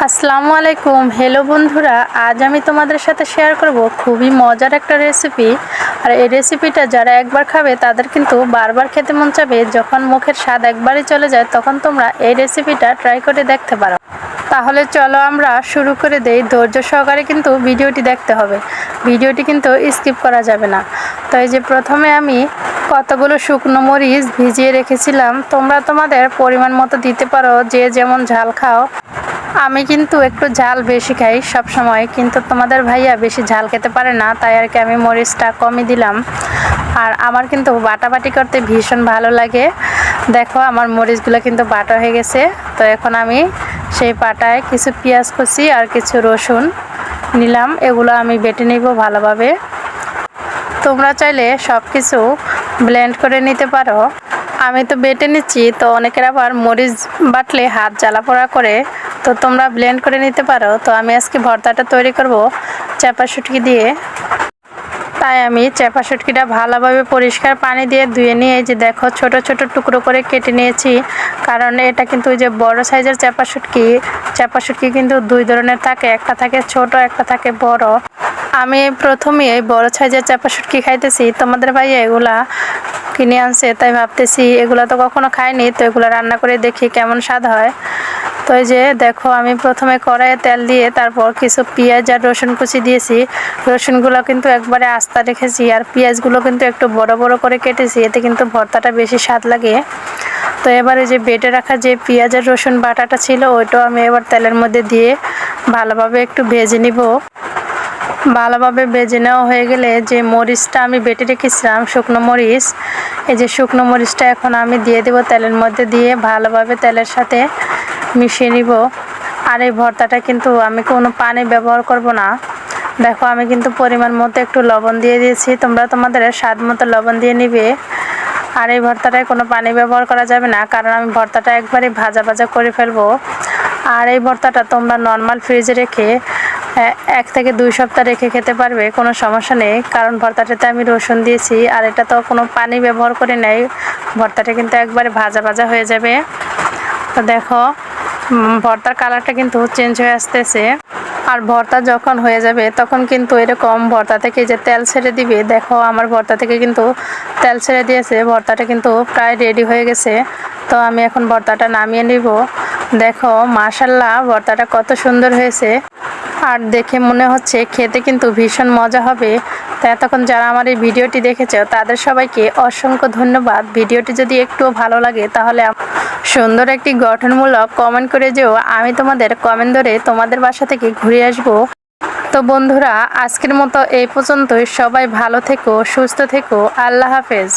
আসসালামু আলাইকুম। হ্যালো বন্ধুরা, আজ আমি তোমাদের সাথে শেয়ার করব খুবই মজার একটা রেসিপি। আর এই রেসিপিটা যারা একবার খাবে তাদের কিন্তু বারবার খেতে মন চাবে। যখন মুখের স্বাদ একবারই চলে যায় তখন তোমরা এই রেসিপিটা ট্রাই করে দেখতে পারো। তাহলে চলো আমরা শুরু করে দেই। ধৈর্য সহকারে কিন্তু ভিডিওটি দেখতে হবে, ভিডিওটি কিন্তু স্কিপ করা যাবে না। তো এই যে প্রথমে আমি কতগুলো শুকনো মরিচ ভিজিয়ে রেখেছিলাম, তোমরা তোমাদের পরিমাণ মতো দিতে পারো, যে যেমন ঝাল খাও। আমি কিন্তু একটু ঝাল বেশি খাই সব সময়, কিন্তু তোমাদের ভাইয়া বেশি ঝাল খেতে পারে না, তাই আর কি আমি মরিচটা কমই দিলাম। আর আমার কিন্তু বাটাবাটি করতে ভীষণ ভালো লাগে। দেখো আমার মরিচগুলো কিন্তু বাটা হয়ে গেছে। তো এখন আমি সেই পাটায় কিছু পেঁয়াজ কুচি আর কিছু রসুন নিলাম, এগুলো আমি বেটে নিব ভালোভাবে। তোমরা চাইলে সব কিছু ব্লেন্ড করে নিতে পারো, আমি তো বেটে নিচ্ছি। তো অনেকের আবার মরিচ বাটলে হাত জ্বালা পোড়া করে, তো তোমরা ব্লেন্ড করে নিতে পারো। তো আমি আজকে ভর্তাটা তৈরি করব চাপা শুটকি দিয়ে, তাই আমি চাপা শুটকিটা ভালোভাবে পরিষ্কার পানি দিয়ে ধুয়ে নিয়ে এই যে দেখো ছোট ছোট টুকরো করে কেটে নিয়েছি। কারণ এটা কিন্তু ওই যে বড় সাইজের চাপা শুটকি কিন্তু দুই ধরনের থাকে, একটা থাকে ছোট, একটা থাকে বড়। আমি প্রথমে এই বড় সাইজের চাপা শুটকি খাইতেছি, তোমাদের ভাইয়া এগুলা কিনে আনছে, তাই ভাবতেছি এগুলা তো কখনো খাইনি, তো এগুলো রান্না করে দেখি কেমন স্বাদ হয়। তো এই যে দেখো আমি প্রথমে কড়াইয়ে তেল দিয়ে তারপর কিছু পেঁয়াজ আর রসুন কুচি দিয়েছি। রসুনগুলো কিন্তু একবারে আস্তা রেখেছি, আর পেঁয়াজগুলো কিন্তু একটু বড় বড় করে কেটেছি, এতে কিন্তু ভর্তাটা বেশি স্বাদ লাগে। তো এবারে যে বেটে রাখা যে পেঁয়াজ আর রসুন বাটাটা ছিল ওইটাও আমি এবার তেলের মধ্যে দিয়ে ভালোভাবে একটু ভেজে নিব। ভালোভাবে ভেজে নেওয়া হয়ে গেলে যে মরিচটা আমি বেটে রেখেছিলাম শুকনো মরিচ, এই যে শুকনো মরিচটা এখন আমি দিয়ে দেব তেলের মধ্যে, দিয়ে ভালোভাবে তেলের সাথে মিশিয়ে নিব। আর এই ভর্তাটা কিন্তু আমি কোনো পানি ব্যবহার করব না। দেখো আমি কিন্তু পরিমাণ মতো একটু লবণ দিয়ে দিয়েছি, তোমরা তোমাদের স্বাদ মতো লবণ দিয়ে নিবে। আর এই ভর্তাটায় কোনো পানি ব্যবহার করা যাবে না, কারণ আমি ভর্তাটা একবারে ভাজা ভাজা করে ফেলবো। আর এই ভর্তাটা তোমরা নর্মাল ফ্রিজে রেখে 1 থেকে 2 সপ্তাহ রেখে খেতে পারবে, কোনো সমস্যা নেই। কারণ ভর্তাটাতে আমি রসুন দিয়েছি, আর এটা তো কোনো পানি ব্যবহার করে নেই, ভর্তাটা কিন্তু একবারে ভাজা ভাজা হয়ে যাবে। তো দেখো ভর্তার কালারটা কিন্তু চেঞ্জ হয়ে আসতেছে। আর ভর্তা যখন হয়ে যাবে তখন কিন্তু এরকম ভর্তা থেকে যে তেল ছেড়ে দিবে, দেখো আমার ভর্তা থেকে কিন্তু তেল ছেড়ে দিয়েছে, ভর্তাটা কিন্তু প্রায় রেডি হয়ে গেছে। তো আমি এখন ভর্তাটা নামিয়ে নিব। দেখো মাশাআল্লাহ ভর্তাটা কত সুন্দর হয়েছে, আর দেখে মনে হচ্ছে খেতে কিন্তু ভীষণ মজা হবে। তো এতক্ষণ যারা আমার এই ভিডিওটি দেখেছো তাদের সবাইকে অসংখ্য ধন্যবাদ। ভিডিওটি যদি একটুও ভালো লাগে তাহলে সুন্দর একটি গঠনমূলক কমেন্ট করে যেও, আমি তোমাদের কমেন্ট ধরে তোমাদের বাসা থেকে ঘুরে আসব। তো বন্ধুরা আজকের মতো এই পর্যন্তই, সবাই ভালো থেকো, সুস্থ থেকো, আল্লাহ হাফেজ।